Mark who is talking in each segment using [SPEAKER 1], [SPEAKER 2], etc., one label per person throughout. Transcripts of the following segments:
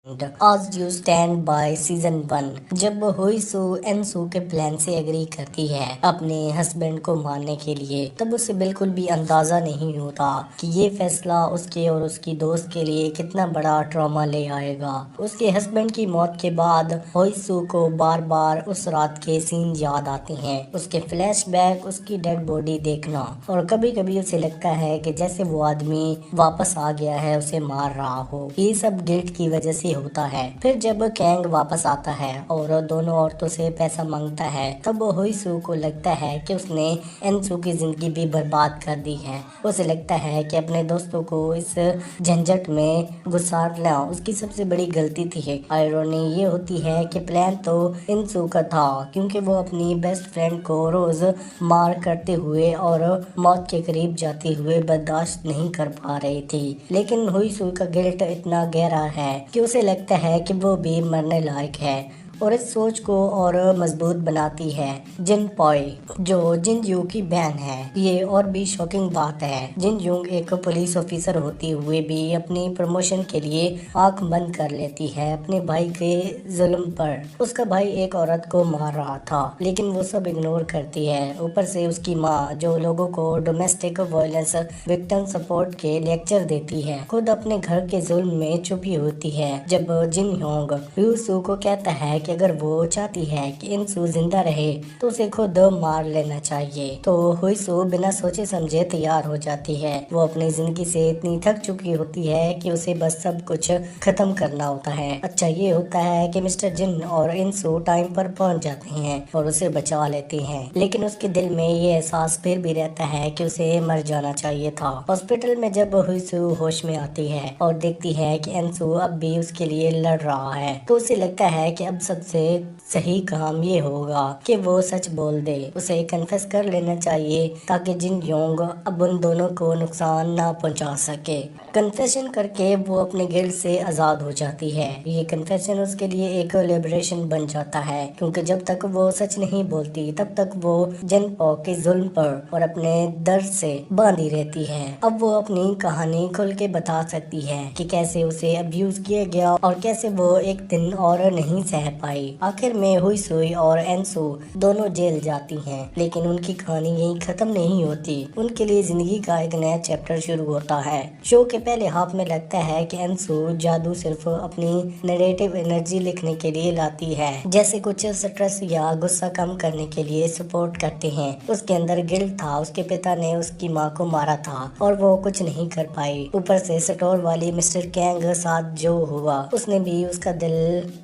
[SPEAKER 1] आज you stand by season 1। जब हुईसू एनसू के प्लान से एग्री करती है अपने हस्बैंड को मारने के लिए, तब उसे बिल्कुल भी अंदाजा नहीं होता कि ये फैसला उसके और उसकी दोस्त के लिए कितना बड़ा ट्रॉमा ले आएगा। उसके हस्बैंड की मौत के बाद हुईसू को बार बार उस रात के सीन याद आते हैं, उसके फ्लैशबैक, उसकी डेड बॉडी देखना, और कभी कभी उसे लगता है कि जैसे वो आदमी वापस आ गया है उसे मार रहा हो। ये सब गिल्ट की वजह से होता है। फिर जब कैंग वापस आता है और दोनों औरतों से पैसा मांगता है, तब हुईसू को लगता है कि उसने एनसू की जिंदगी भी बर्बाद कर दी है। उसे लगता है कि अपने दोस्तों को इस झंझट में घुसाना उसकी सबसे बड़ी गलती थी। आयरनी ये होती है कि प्लान तो एनसू का था, क्योंकि वो अपनी बेस्ट फ्रेंड को रोज मार करते हुए और मौत के करीब जाते हुए बर्दाश्त नहीं कर पा रही थी। लेकिन हुईसू का गिल्ट इतना गहरा है कि उसे लगता है कि वो भी मरने लायक है, और इस सोच को और मजबूत बनाती है जिन पॉय, जो जिन यू की बहन है। ये और भी शॉकिंग बात है, जिन यूंग एक पुलिस ऑफिसर होते हुए भी अपनी प्रमोशन के लिए आंख बंद कर लेती है अपने भाई के जुल्म पर। उसका भाई एक औरत को मार रहा था, लेकिन वो सब इग्नोर करती है। ऊपर से उसकी माँ, जो लोगों को डोमेस्टिक वायलेंस विक्टिम सपोर्ट के लेक्चर देती है, खुद अपने घर के जुल्म में छुपी होती है। जब जिन योंग ह्यूसू को कहता है कि अगर वो चाहती है कि इंसू जिंदा रहे तो उसे खुद मार लेना चाहिए, तो हुईसू बिना सोचे समझे तैयार हो जाती है। वो अपनी जिंदगी से इतनी थक चुकी होती है कि उसे बस सब कुछ खत्म करना होता है। अच्छा ये होता है कि मिस्टर जिन और इंसू टाइम पर पहुंच जाते हैं और उसे बचा लेते हैं, लेकिन उसके दिल में ये एहसास फिर भी रहता है कि उसे मर जाना चाहिए था। हॉस्पिटल में जब हुईसू होश में आती है और देखती है कि इंसू अब भी उसके लिए लड़ रहा है, तो उसे लगता है कि अब सबसे सही काम ये होगा कि वो सच बोल दे। उसे कन्फेस कर लेना चाहिए ताकि जिन योंग अब उन दोनों को नुकसान ना पहुंचा सके। कन्फेशन करके वो अपने गिल्ट से आजाद हो जाती है। ये कन्फेशन उसके लिए एक लिबरेशन बन जाता है, क्योंकि जब तक वो सच नहीं बोलती तब तक वो जिन पो के जुल्म पर और अपने दर्द से बांधी रहती है। अब वो अपनी कहानी खुल के बता सकती है कि कैसे उसे अब्यूज किया गया और कैसे वो एक दिन और नहीं सह पाई। आखिर में हुईसुई और एनसू दोनों जेल जाती हैं, लेकिन उनकी कहानी यहीं खत्म नहीं होती। उनके लिए जिंदगी का एक नया चैप्टर शुरू होता है। शो के पहले हाफ में लगता है कि एनसू जादू सिर्फ अपनी नैरेटिव एनर्जी लिखने के लिए लाती है, जैसे कुछ स्ट्रेस या गुस्सा कम करने के लिए सपोर्ट करते हैं। उसके अंदर गिल्ट था, उसके पिता ने उसकी माँ को मारा था और वो कुछ नहीं कर पाई। ऊपर से स्टोर वाली मिस्टर कैंग साथ जो हुआ, उसने भी उसका दिल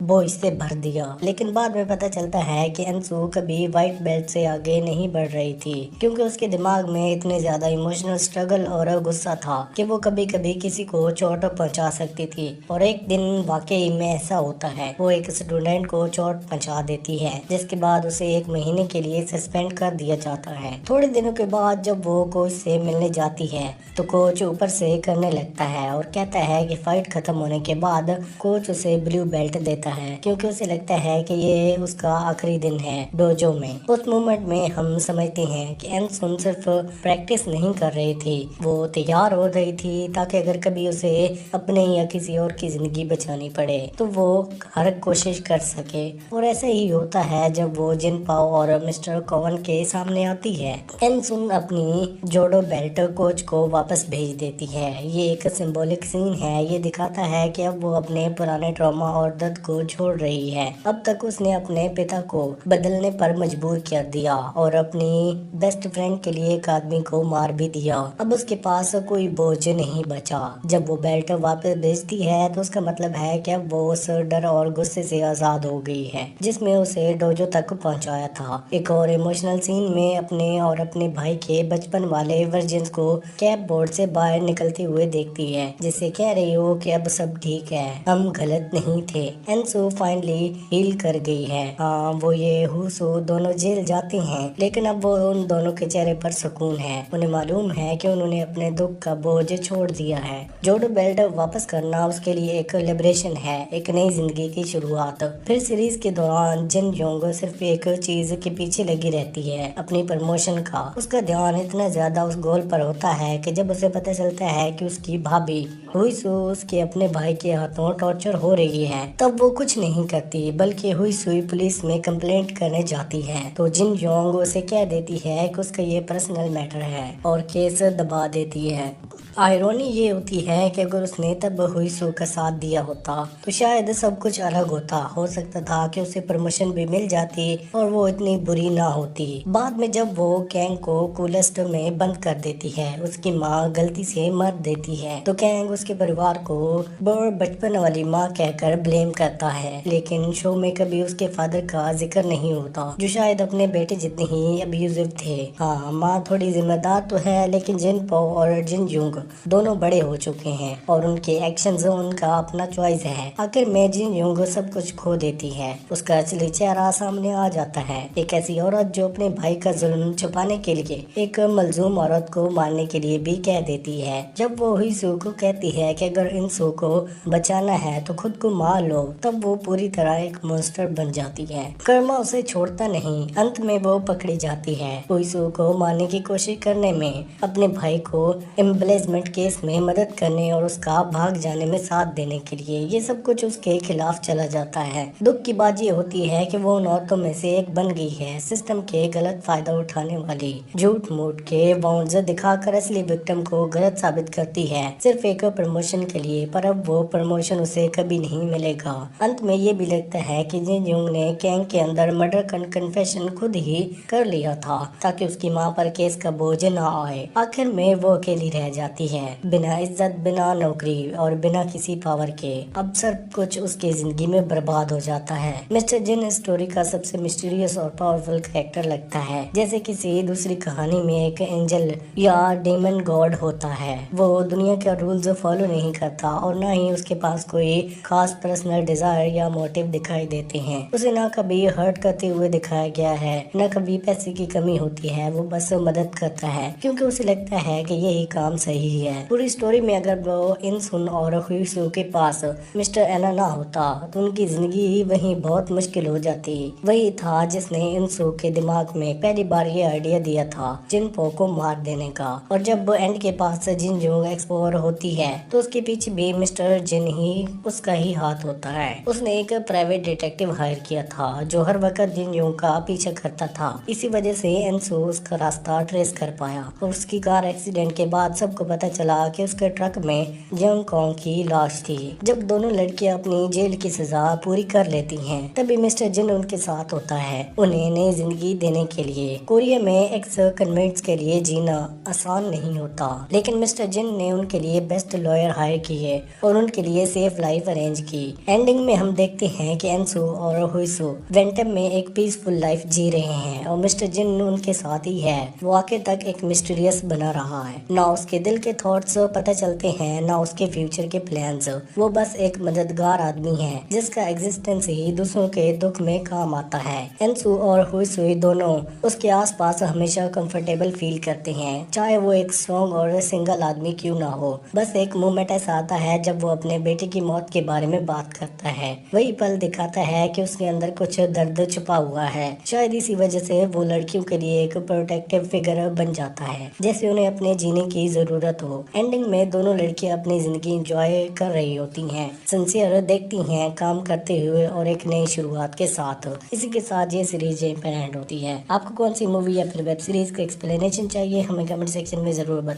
[SPEAKER 1] बोझ से भर दिया। लेकिन बाद में पता चलता है कि एनसू कभी व्हाइट बेल्ट से आगे नहीं बढ़ रही थी, क्योंकि उसके दिमाग में इतने ज्यादा इमोशनल स्ट्रगल और गुस्सा था कि वो कभी कभी किसी को चोट पहुंचा सकती थी। और एक दिन वाकई में ऐसा होता है, वो एक स्टूडेंट को चोट पहुंचा देती है, जिसके बाद उसे 1 महीने के लिए सस्पेंड कर दिया जाता है। थोड़े दिनों के बाद जब वो कोच से मिलने जाती है, तो कोच ऊपर से करने लगता है और कहता है कि फाइट खत्म होने के बाद कोच उसे ब्लू बेल्ट देता है, क्योंकि उसे लगता है कि ये उसका आखिरी दिन है डोजो में। उस मोमेंट में हम समझते हैं कि एनसुन सिर्फ प्रैक्टिस नहीं कर रही थी, वो तैयार हो रही थी ताकि अगर कभी उसे अपने या किसी और की जिंदगी बचानी पड़े तो वो हर कोशिश कर सके। और ऐसा ही होता है जब वो जिन पाओ और मिस्टर कोवन के सामने आती है। एनसुन अपनी जोडो बेल्ट कोच को वापस भेज देती है। ये एक सिंबॉलिक सीन है, ये दिखाता है कि अब वो अपने पुराने ट्रॉमा और दर्द को छोड़ रही है। अब तक उसने अपने पिता को बदलने पर मजबूर कर दिया और अपनी बेस्ट फ्रेंड के लिए एक आदमी को मार भी दिया। अब उसके पास कोई बोझ नहीं बचा। जब वो बेल्ट वापस भेजती है तो उसका मतलब है कि अब वो उस डर और गुस्से से आजाद हो गई है जिसमें उसे डोजो तक पहुंचाया था। एक और इमोशनल सीन में अपने और अपने भाई के बचपन वाले वर्जन को कैप बोर्ड से बाहर निकलते हुए देखती है, जिससे कह रही हो कि अब सब ठीक है, हम गलत नहीं थे। एनसू फाइनली हील कर गई है। हाँ, वो ये हुसो दोनों जेल जाते हैं, लेकिन अब वो उन दोनों के चेहरे पर सुकून है। उन्हें मालूम है कि उन्होंने अपने दुख का बोझ छोड़ दिया है। जोडो बेल्ट वापस करना उसके लिए एक लिबरेशन है, एक नई जिंदगी की शुरुआत। फिर सीरीज के दौरान जिन योंग सिर्फ एक चीज के पीछे लगी रहती है, अपनी प्रमोशन का। उसका ध्यान इतना ज्यादा उस गोल पर होता है कि जब उसे पता चलता है कि उसकी भाभी हुईसू उसके अपने भाई के हाथों टॉर्चर हो रही है, तब वो कुछ नहीं करती, बल्कि हुईसुई पुलिस में कंप्लेंट करने जाती है। तो जिन योंग उसे कह देती है कि उसका ये पर्सनल मैटर है और केस दबा देती है। आयरनी ये होती है कि अगर उसने तब हुईसू का साथ दिया होता तो शायद सब कुछ अलग होता। हो सकता था कि उसे प्रमोशन भी मिल जाती और वो इतनी बुरी ना होती। बाद में जब वो कैंग को कूलेस्ट में बंद कर देती है, उसकी माँ गलती से मर देती है, तो कैंग उसके परिवार को बचपन वाली माँ कहकर ब्लेम करता है। लेकिन शो में कभी उसके फादर का जिक्र नहीं होता, जो शायद अपने बेटे जितने ही अब्यूजिव थे। हाँ, माँ थोड़ी जिम्मेदार तो है, लेकिन जिनपो और जिनजुंग दोनों बड़े हो चुके हैं और उनके एक्शंस उनका अपना चॉइस है। आखिर में जिनजुंग सब कुछ खो देती है, उसका असली चेहरा सामने आ जाता है। एक ऐसी औरत जो अपने भाई का जुल्म छुपाने के लिए एक मलजूम औरत को मारने के लिए भी कह देती है। जब वो हुईसू को कहती है कि अगर इंसू को बचाना है तो खुद को मार लो, तब वो पूरी तरह एक मॉन्स्टर बन जाती है। कर्मा उसे छोड़ता नहीं, अंत में वो पकड़ी जाती है। हुईसू को मारने की कोशिश करने में, अपने भाई को एम्बेरसमेंट केस में मदद करने और उसका भाग जाने में साथ देने के लिए। ये सब कुछ उसके खिलाफ चला जाता है। दुख की बात ये होती है कि वो उन औरतों में से एक बन गई है, सिस्टम के गलत फायदा उठाने वाली। झूठ मूठ के बाउंड्स दिखाकर असली विक्टिम को गलत साबित करती है, सिर्फ एक प्रमोशन के लिए। पर अब वो प्रमोशन उसे कभी नहीं मिलेगा। अंत में ये भी लगता है कि जिनजुंग ने कैंग के अंदर मर्डर कन्फेशन खुद ही कर लिया था, ताकि उसकी माँ पर केस का बोझ न आए। आखिर में वो अकेली रह जाती है, बिना इज्जत, बिना नौकरी और बिना किसी पावर के। अब सब कुछ उसकी जिंदगी में बर्बाद हो जाता है। मिस्टर जिन स्टोरी का सबसे मिस्टीरियस और पावरफुल कैरेक्टर लगता है, जैसे किसी दूसरी कहानी में एक एंजल या डेमन गॉड होता है। वो दुनिया के रूल्स फॉलो नहीं करता और न ही उसके पास कोई खास पर्सनल डिजायर या मोटिव दिखाई देते हैं। उसे ना कभी हर्ट करते हुए दिखाया गया है, न कभी पैसे की कमी होती है। वो बस मदद करता है क्योंकि उसे लगता है कि यही काम सही है। पूरी स्टोरी में अगर वो इंसुन और हुईसू के पास मिस्टर एना ना होता तो उनकी जिंदगी ही वहीं बहुत मुश्किल हो जाती। वही था जिसने इंसू के दिमाग में पहली बार ये आइडिया दिया था जिनपो को मार देने का। और जब एंड के पास जिनजुंग एक्सप्लोर होती है तो उसके पीछे भी मिस्टर जिन ही उसका ही हाथ होता है। उसने एक प्राइवेट डिटेक्टिव हायर किया था जो हर वक्त जिनजुंग का पीछा करता था। इसी वजह से एंसू उसका रास्ता ट्रेस कर पाया और उसकी कार एक्सीडेंट के बाद सबको पता चला कि उसके ट्रक में जंग कॉन्ग की लाश थी। जब दोनों लड़कियां अपनी जेल की सजा पूरी कर लेती हैं, तभी मिस्टर जिन उनके साथ होता है, उन्हें नई जिंदगी देने के लिए। कोरिया में एक्स कन्विक्ट्स के लिए जीना आसान नहीं होता, लेकिन मिस्टर जिन ने उनके लिए बेस्ट लॉयर हायर किए और उनके लिए सेफ लाइफ अरेंज की। एंडिंग में हम देखते हैं कि एंसू और हुईसू वेंटम में एक पीसफुल लाइफ जी रहे हैं और मिस्टर जिन उनके साथ ही है। वो आखिर तक एक मिस्टीरियस बना रहा है। ना उसके दिल के थॉट्स पता चलते हैं, ना उसके फ्यूचर के प्लान्स। वो बस एक मददगार आदमी है जिसका एग्जिस्टेंस ही दूसरों के दुख में काम आता है। एंसू और हुईसू दोनों उसके आसपास हमेशा कंफर्टेबल फील करते हैं, चाहे वो एक स्ट्रॉन्ग और सिंगल आदमी क्यों ना हो। बस एक मोमेंट ऐसा आता है जब वो अपने बेटे की मौत के बारे में बात करता है। वही पल दिखाता है कि उसके अंदर कुछ दर्द छुपा हुआ है। शायद इसी वजह से वो लड़कियों के लिए एक प्रोटेक्टिव फिगर बन जाता है, जैसे उन्हें अपने जीने की जरूरत हो। एंडिंग में दोनों लड़कियां अपनी जिंदगी एंजॉय कर रही होती हैं, सिंसियर देखती हैं, काम करते हुए और एक नई शुरुआत के साथ। इसी के साथ ये सीरीज यहीं पर एंड होती है। आपको कौन सी मूवी या फिर वेब सीरीज का एक्सप्लेनेशन चाहिए, हमें कमेंट सेक्शन में जरूर बताएं।